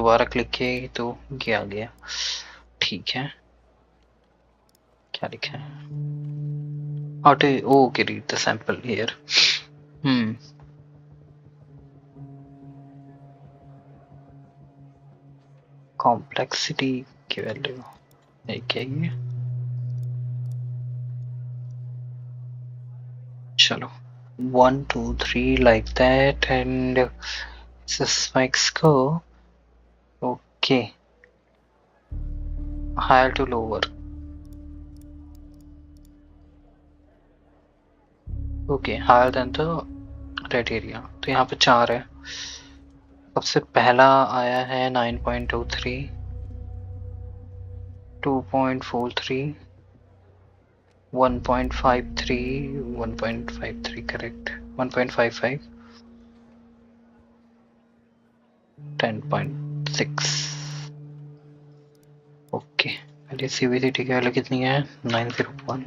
दोबारा क्लिक किए तो ये आ गया. ठीक है. क्या लिखा है? How to okay, read the sample here. Complexity की वैल्यू है क्या ये? चलो 1 2 3 like that, and this spikes go okay, higher to lower. Okay, higher than the red area. तो यहाँ पे 4 है. सबसे पहला आया है 9.23, 2.43, 1.53 correct, 1.55, 10.6. ओके, पहले CVCT की वैल्यू कितनी है? 901,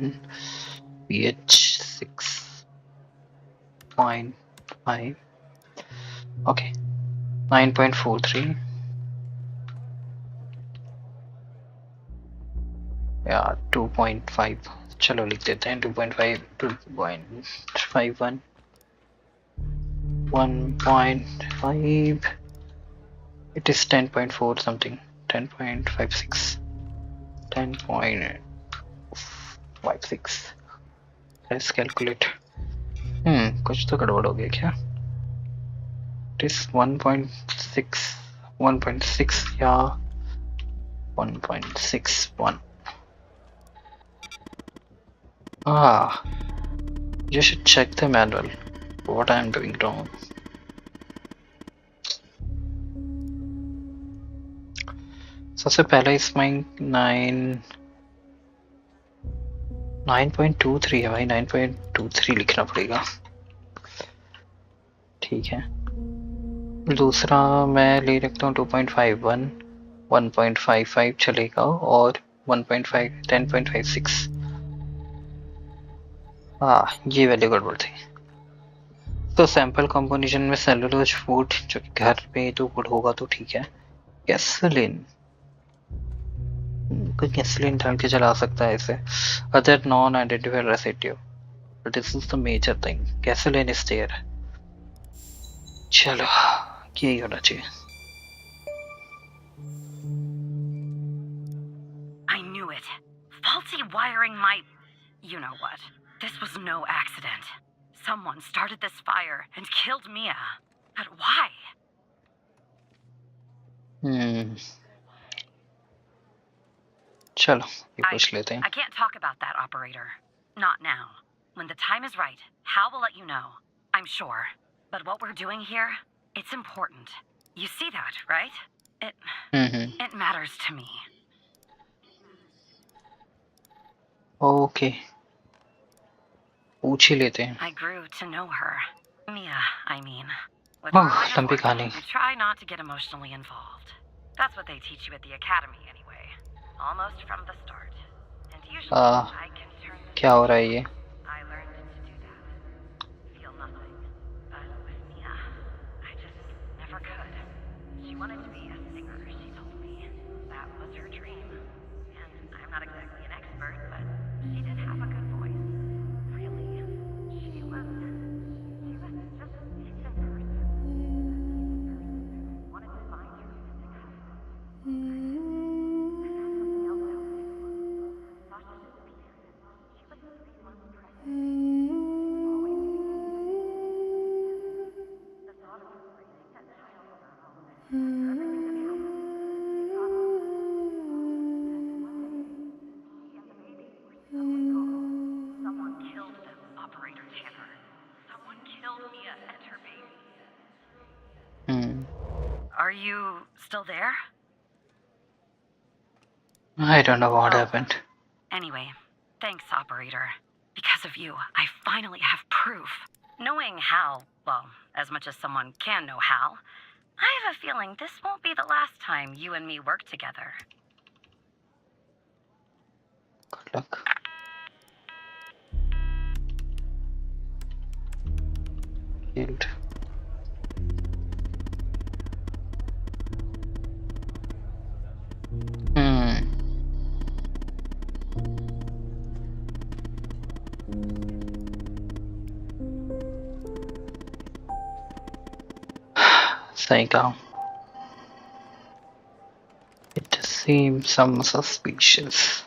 pH 6.5. ओके, 9.43 या 2.5. चलो लिख देते हैं 2.5, 2.51, 1.5. It is 10.4 something, 10.56, 10.56. Let's calculate. कुछ तो गड़बड़ हो गया क्या? It is 1.6, 1.6 या 1.61. You should check the manual. What I am doing wrong. सबसे पहला इसमें 9.23 है भाई. 9.23 लिखना पड़ेगा. ठीक है. दूसरा मैं ले रखता हूँ 2.51, 1.55 चलेगा, और 1.5, 10.56. ये वैल्यू गड़बड़ थी. तो सैंपल कंपोजिशन में सेलुलोज फूड जो कि घर पे तो गुड होगा तो ठीक है. गैसोलीन, कोई गैसोलीन डाल के जला सकता है इसे. Other non identified residue, but this is the major thing. Gasoline is there. चलो यही होना चाहिए. I knew it. Faulty wiring my... You know what. This was no accident. Someone started this fire and killed Mia. But why? चलो ये पूछ लेते हैं. I can't talk about that, operator. Not now. When the time is right, Hal will let you know. I'm sure. But what we're doing here, it's important. You see that, right? It matters to me. Okay. पूछ ही लेते हैं. I grew to know her. Mia, I mean. लंबी कहानी. Try not to get emotionally involved. That's what they teach you at the academy anyway. Almost from the start. And usually I can turn... क्या हो रहा है ये? I learned to do that. wanted to be a singer, she told me. That was her dream. And I'm not exactly an expert, but she did have a good voice. Really. She was just a decent person. Wanted to find her music husband. I found something else out too. Sasha disappeared. She was 3 months pregnant. Always the thought of her raising that child on her own, after everything that happened, it got me. Then one day, she and the baby were suddenly gone. Someone killed them, Operator Tanner. Someone killed Mia and her baby. Are you still there? I don't know what happened. Anyway, thanks, Operator. Because of you, I finally have proof. Knowing Hal, well, as much as someone can know Hal, I have a feeling this won't be the last time you and me work together. Good luck. Killed. सही कहा. It seems some suspicious.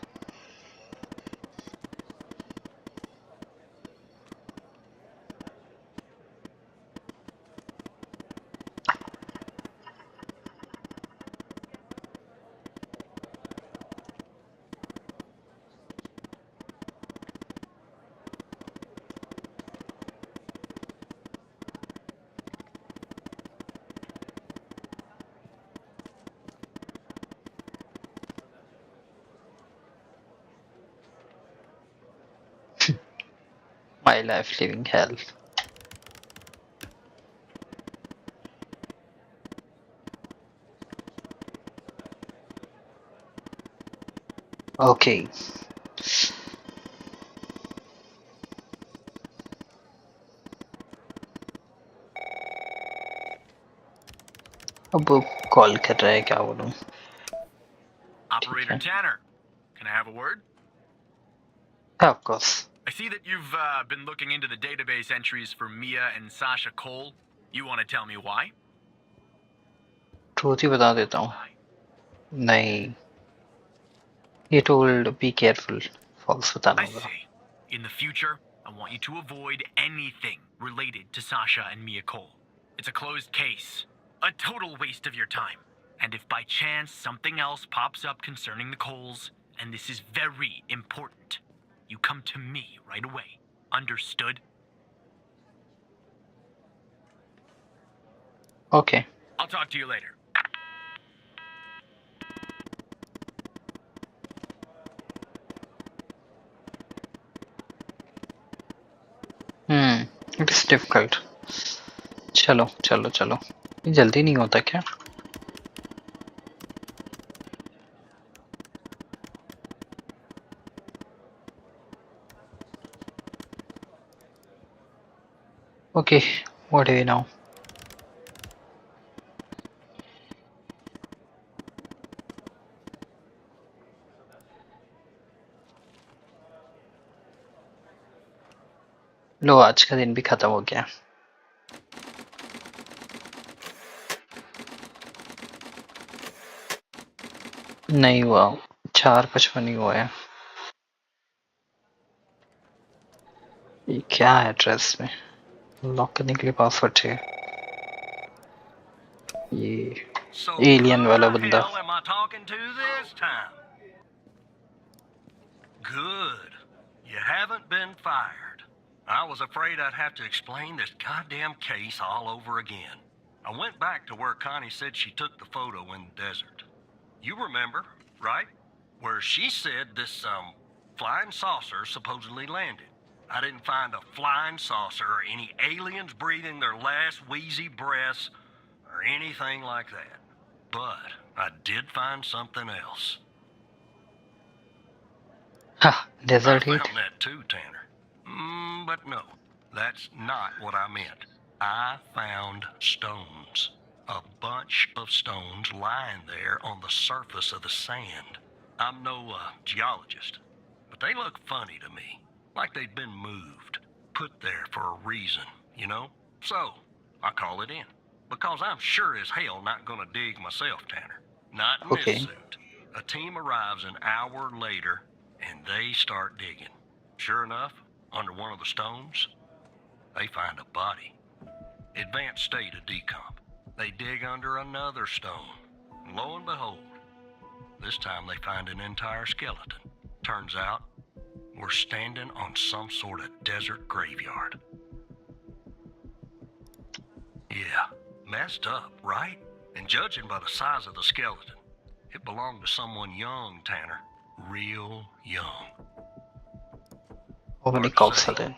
My life living hell. Okay. अब वो call कर रहा है क्या बोलूं? Operator Tanner, can I have a word? Yeah, of course. I see that you've been looking into the database entries for Mia and Sasha Cole. You want to tell me why? Truth ही बता देता हूँ. नहीं. He told be careful. False बताना I होगा. see. In the future, I want you to avoid anything related to Sasha and Mia Cole. It's a closed case. A total waste of your time. And if by chance something else pops up concerning the Coles, and this is very important, you come to me right away. Understood? Okay. I'll talk to you later. It is difficult. चलो चलो चलो. ये जल्दी नहीं होता क्या? Okay, what do we know? लो आज का दिन भी खत्म हो गया. नहीं हुआ. 4:55 ही हुआ है. ये क्या है एड्रेस में? लॉक करने के लिए पासवर्ड चाहिए. ये So एलियन who वाला the बंदा. hell am I talking to this time? Good. You haven't been fired. I was afraid I'd have to explain this goddamn case all over again. I went back to where Connie said she took the photo in the desert. You remember, right? Where she said this, flying saucer supposedly landed. I didn't find a flying saucer or any aliens breathing their last wheezy breaths or anything like that. But I did find something else. Ha, desert I heat. found that too, Tanner. But no, that's not what I meant. I found stones. a bunch of stones lying there on the surface of the sand. I'm no geologist, but they look funny to me, like they'd been moved, put there for a reason, you know? So, I call it in, because I'm sure as hell not gonna dig myself, Tanner. Not in Okay. this suit. A team arrives an hour later, and they start digging. Sure enough, under one of the stones, they find a body. Advanced state of decomp. They dig under another stone. And lo and behold, this time they find an entire skeleton. Turns out, we're standing on some sort of desert graveyard. Yeah, messed up, right? And judging by the size of the skeleton, it belonged to someone young, Tanner. Real young. How many Hard to cops say. are there?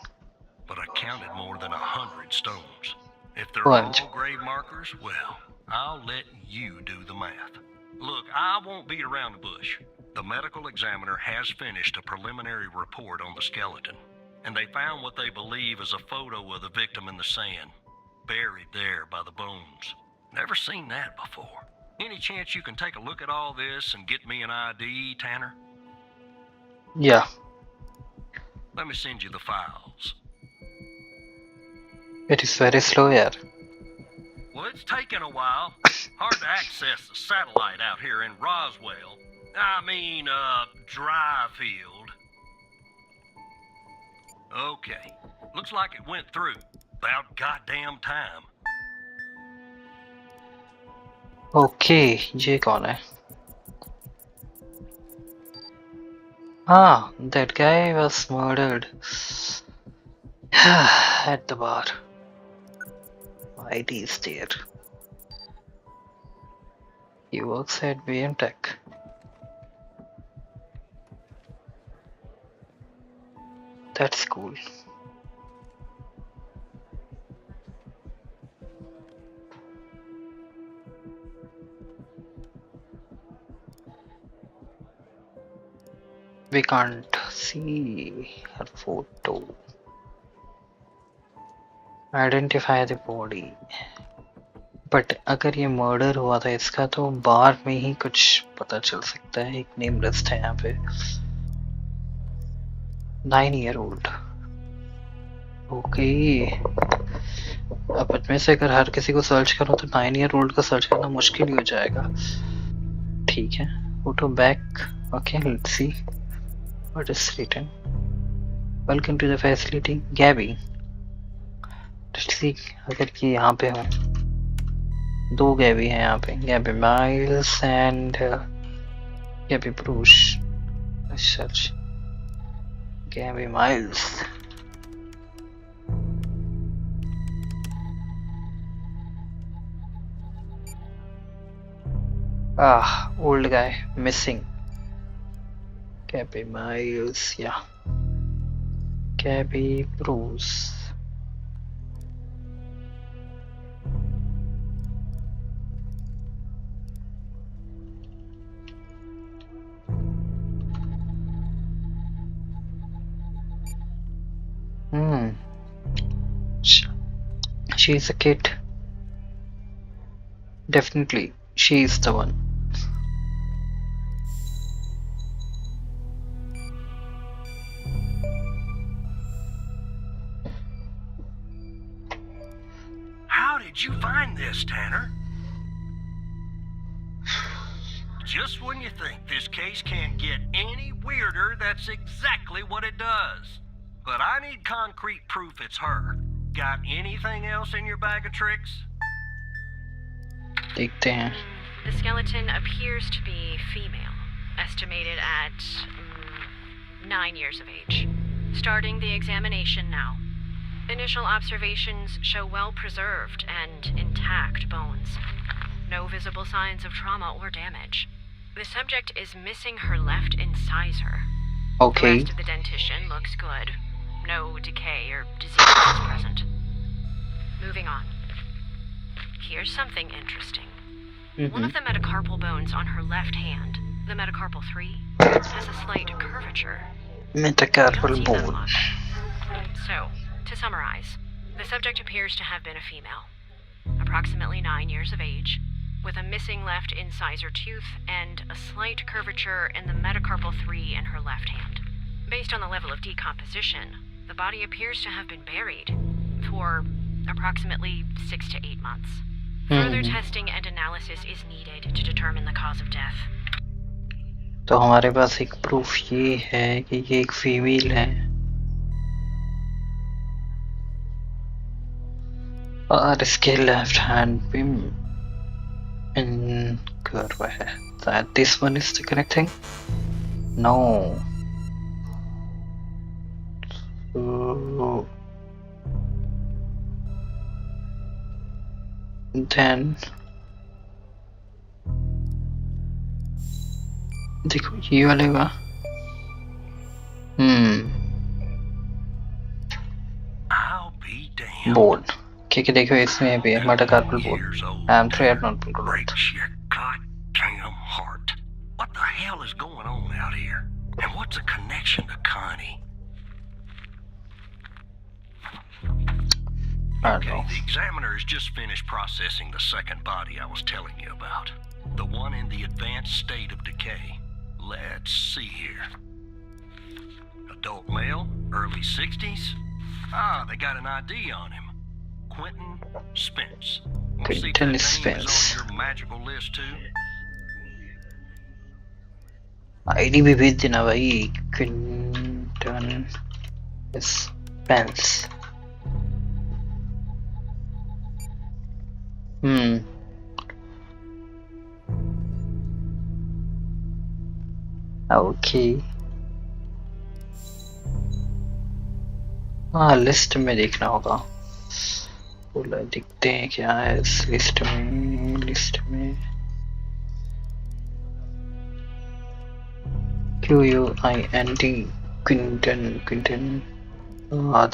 But I counted more than 100 stones. If they're Bunch. all grave markers, well, I'll let you do the math. Look, I won't beat around the bush. The medical examiner has finished a preliminary report on the skeleton, and they found what they believe is a photo of the victim in the sand, buried there by the bones. Never seen that before. Any chance you can take a look at all this and get me an ID, Tanner? Yeah, Let me send you the files. it is very slow here. Well, it's taken a while. Hard to access the satellite out here in Roswell. Dryfield. Okay. Looks like it went through. About goddamn time. Okay, ये कौन है? Ah, that guy was murdered at the bar. ID is there. He works at BM Tech. That's cool. We can't see her photo. Identify the body. But अगर ये murder हुआ था इसका तो बार में ही कुछ पता चल सकता है. एक नेम लिस्ट है यहाँ पे. 9-year-old. ओके. अब इसमें से अगर हर किसी को सर्च करो तो 9-year-old को सर्च करना मुश्किल ही हो जाएगा. ठीक है. Photo back. Okay, let's see what is written. Welcome to the facility Gaby. Let's see अगर ये यहाँ पे हो. दो गैबी हैं यहाँ पे. Gaby Miles and Gaby Brush. Search Gaby Miles. Old guy missing. Gabby Miles, yeah. Gabby Bruce. She's a kid. Definitely, she's the one. How did you find this, Tanner? Just when you think this case can't get any weirder, that's exactly what it does. But I need concrete proof it's her. Got anything else in your bag of tricks? देखते हैं. The skeleton appears to be female, estimated at 9 years of age. Starting the examination now. Initial observations show well-preserved and intact bones. No visible signs of trauma or damage. The subject is missing her left incisor. The Okay. rest of the dentition looks good. No decay or disease is present. Moving on. Here's something interesting. One of the metacarpal bones on her left hand, the metacarpal 3, has a slight curvature. We don't Metacarpal see that a bone. lot. So, to summarize, the subject appears to have been a female. approximately 9 years of age, with a missing left incisor tooth and a slight curvature in the metacarpal 3 in her left hand. Based on the level of decomposition, the body appears to have been buried for approximately 6 to 8 months. Further testing and analysis is needed to determine the cause of death. तो हमारे पास एक proof ये है कि ये एक female है और इसके लेफ्ट हैंड पे कर्व है. That this one is the correct thing? No. So then देखो ये वाले का I'll be damned. बोन क्योंकि देखो इसमें भी है metacarpal bone. Years old, I'm three Tanner. not growth. Breaks your goddamn heart. What the hell is going on out here? And what's the connection to Connie? I don't Okay, know. the examiner has just finished processing the second body I was telling you about. The one in the advanced state of decay. Let's see here. Adult male, early 60s. Ah, they got an ID on him. Quentin Spence. We'll see if that Quentin name Spence. is on your magical list too. ID भी भेज देना भाई. Quinton Spence. Okay. हाँ list में देखना होगा. बोला देखते हैं क्या है इस लिस्ट में. QUINT Quinton.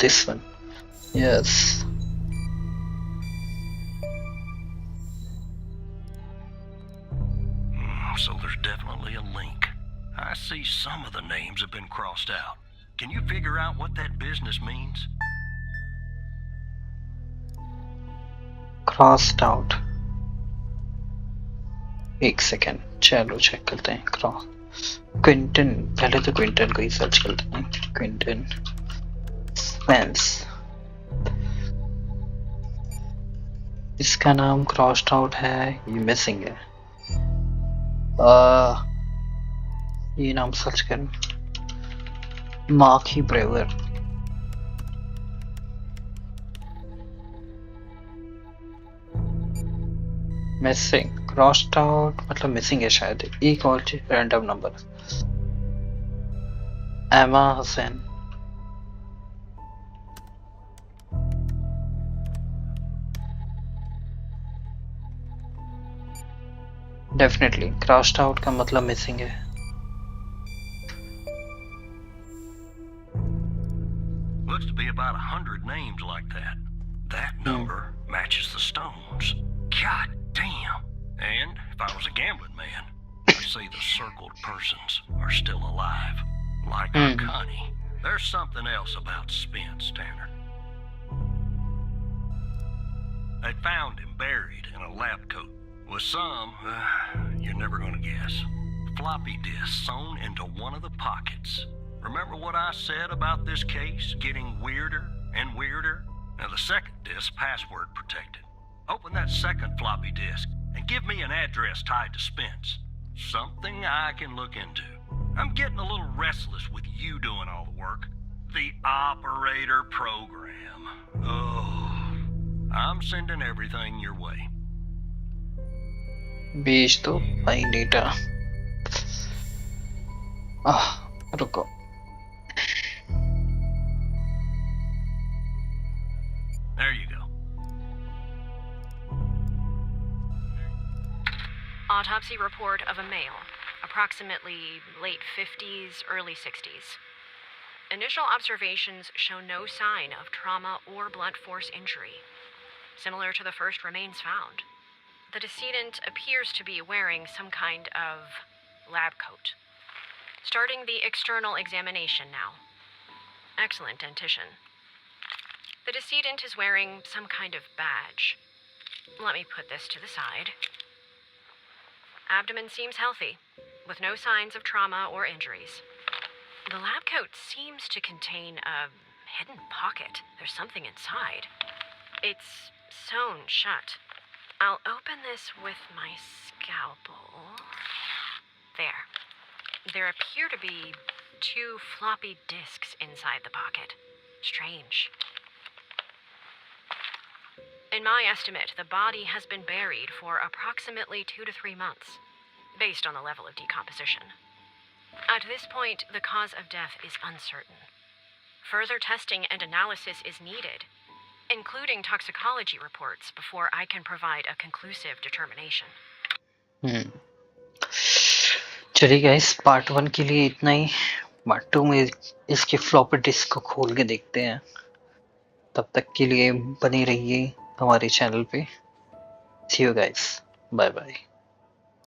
This one. Yes. So there's definitely a link. I see some of the names have been crossed out. Can you figure out what that business means? Crossed out. एक second चलो check करते हैं. Cross Quinton. पहले तो Quinton को ही search करते हैं. Quinton Spence. इसका नाम क्रॉस्ड आउट है. ये मिसिंग है. ये नाम सर्च करें. मार्क ही ब्रेवर. मिसिंग. क्रॉस्ड आउट मतलब मिसिंग है शायद. एक और रैंडम नंबर. एमा हुसैन. डेफिनेटली क्रॉस्ड आउट का मतलब मिसिंग है. Looks to be about 100 names like that. That number matches the stones. God damn. And if I was a gambling man, I'd say the circled persons are still alive. Like our Connie. There's something else about Spence, Tanner. They found him buried in a lab coat with some, you're never gonna guess, floppy disk sewn into one of the pockets. Remember what I said about this case getting weirder and weirder? Now the second disk password protected. Open that second floppy disk and give me an address tied to Spence. Something I can look into. I'm getting a little restless with you doing all the work. The operator program. Oh, I'm sending everything your way. भेज दो भाई data. रुको. There you go. Autopsy report of a male, approximately late 50s, early 60s. Initial observations show no sign of trauma or blunt force injury, similar to the first remains found. The decedent appears to be wearing some kind of lab coat. Starting the external examination now. Excellent dentition. The decedent is wearing some kind of badge. Let me put this to the side. Abdomen seems healthy, with no signs of trauma or injuries. The lab coat seems to contain a hidden pocket. There's something inside. It's sewn shut. I'll open this with my scalpel. There. There appear to be 2 floppy disks inside the pocket. Strange. In my estimate, the body has been buried for approximately 2 to 3 months, based on the level of decomposition. At this point, the cause of death is uncertain. Further testing and analysis is needed, including toxicology reports, before I can provide a conclusive determination. चलिए guys, part 1 के लिए इतना ही। Part 2 में इसके floppy disk को खोल के देखते हैं। तब तक के लिए बने रहिए हमारे चैनल पे। See you guys. Bye bye.